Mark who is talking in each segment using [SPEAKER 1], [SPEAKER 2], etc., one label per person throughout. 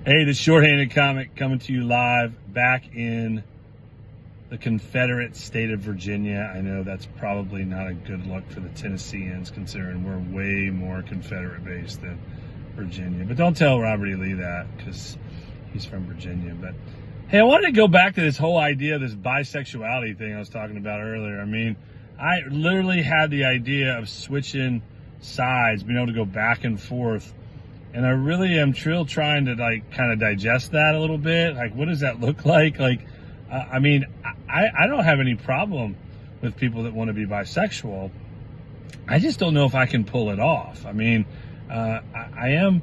[SPEAKER 1] Hey, the Shorthanded Comic coming to you live back in the Confederate state of Virginia. I know that's probably not a good look for the Tennesseans, considering we're way more Confederate based than Virginia. But don't tell Robert E. Lee that, because he's from Virginia. But hey, I wanted to go back to this whole idea of this bisexuality thing I was talking about earlier. I mean, I literally had the idea of switching sides, being able to go back and forth. And I really am still trying to kind of digest that a little bit. Like, what does that look like? I mean, I don't have any problem with people that want to be bisexual. I just don't know if I can pull it off. I mean, I am,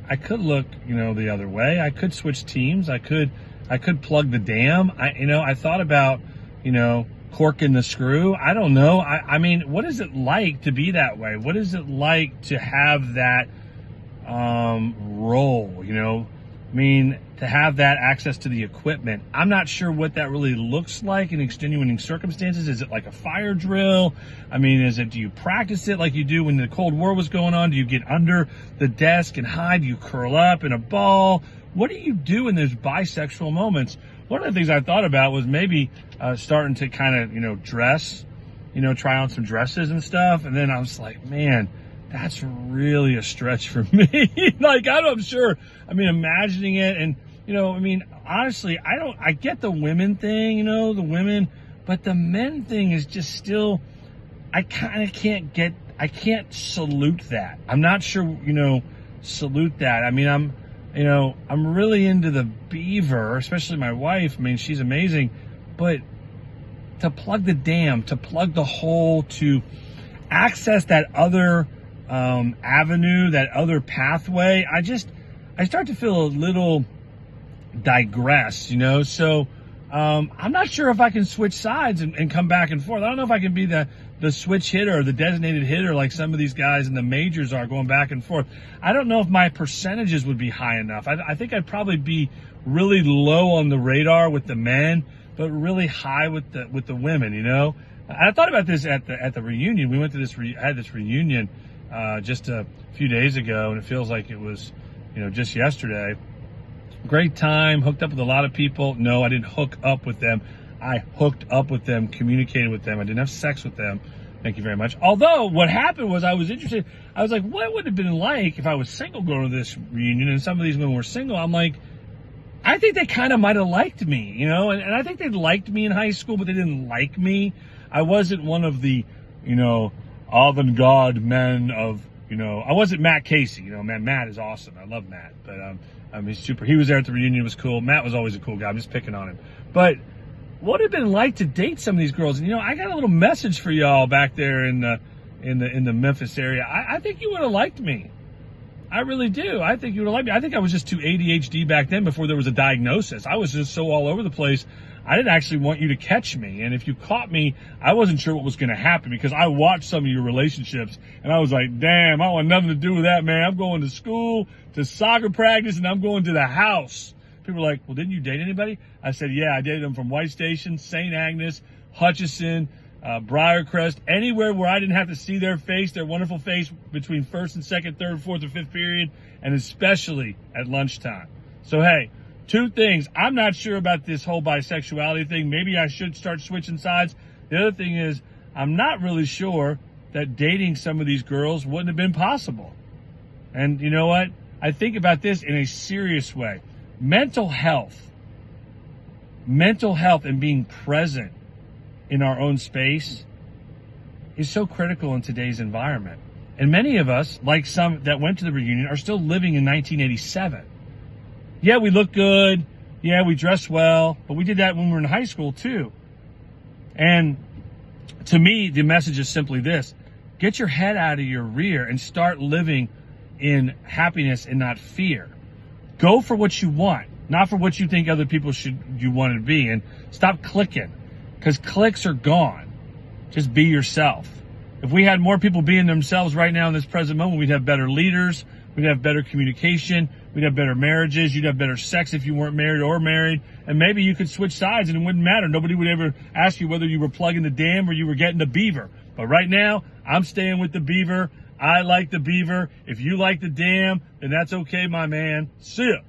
[SPEAKER 1] I could look, the other way. I could switch teams. I could plug the dam. I thought about, corking the screw. I don't know. I mean, what is it like to be that way? What is it like to have that role, I mean, to have that access to the equipment? I'm not sure what that really looks like in extenuating circumstances. Is it like a fire drill? I mean, do you practice it like you do when the Cold War was going on? Do you get under the desk and hide? Do you curl up in a ball? What do you do in those bisexual moments? One of the things I thought about was maybe starting to kind of, dress, try on some dresses and stuff. And then I was like, man, that's really a stretch for me. I'm sure, imagining it and, honestly, I get the women thing, the women, but the men thing is just still, I can't salute that. I'm not sure, salute that. I mean, I'm really into the beaver, especially my wife. I mean, she's amazing, but to plug the dam, to plug the hole, to access that other avenue, that other pathway, I start to feel a little digressed, so I'm not sure if I can switch sides and come back and forth. I don't know if I can be the switch hitter or the designated hitter like some of these guys in the majors are, going back and forth. I don't know if my percentages would be high enough. I think I'd probably be really low on the radar with the men, but really high with the women, And I thought about this at the reunion. We went to had this reunion just a few days ago, and it feels like it was, just yesterday. Great time, hooked up with a lot of people. No, I didn't hook up with them. I hooked up with them, communicated with them. I didn't have sex with them. Thank you very much. Although what happened was I was interested. I was like, what would it have been like if I was single going to this reunion and some of these women were single? I'm like, I think they kind of might have liked me, and I think they liked me in high school, but they didn't like me. I wasn't one of the, avant-garde men of, I wasn't Matt Casey, man. Matt is awesome. I love Matt, but he's super. He was there at the reunion. It was cool. Matt was always a cool guy. I'm just picking on him. But what would it have been like to date some of these girls? And I got a little message for y'all back there in the Memphis area. I think you would have liked me. I really do. I think you would have liked me. I think I was just too ADHD back then before there was a diagnosis. I was just so all over the place. I didn't actually want you to catch me. And if you caught me, I wasn't sure what was going to happen, because I watched some of your relationships and I was like, damn, I want nothing to do with that, man. I'm going to school, to soccer practice, and I'm going to the house. People were like, well, didn't you date anybody? I said, yeah, I dated them from White Station, St. Agnes, Hutchison, Briarcrest, anywhere where I didn't have to see their face, their wonderful face, between first and second, third, fourth, or fifth period, and especially at lunchtime. So, hey, two things. I'm not sure about this whole bisexuality thing. Maybe I should start switching sides. The other thing is, I'm not really sure that dating some of these girls wouldn't have been possible. And you know what? I think about this in a serious way. Mental health and being present in our own space is so critical in today's environment. And many of us, like some that went to the reunion, are still living in 1987. Yeah, we look good. Yeah, we dress well. But we did that when we were in high school too. And to me, the message is simply this. Get your head out of your rear and start living in happiness and not fear. Go for what you want, not for what you think other people you want to be. And stop clicking, because clicks are gone. Just be yourself. If we had more people being themselves right now in this present moment, we'd have better leaders. We'd have better communication. We'd have better marriages. You'd have better sex if you weren't married or married. And maybe you could switch sides and it wouldn't matter. Nobody would ever ask you whether you were plugging the dam or you were getting the beaver. But right now, I'm staying with the beaver. I like the beaver. If you like the dam, then that's okay, my man. See ya.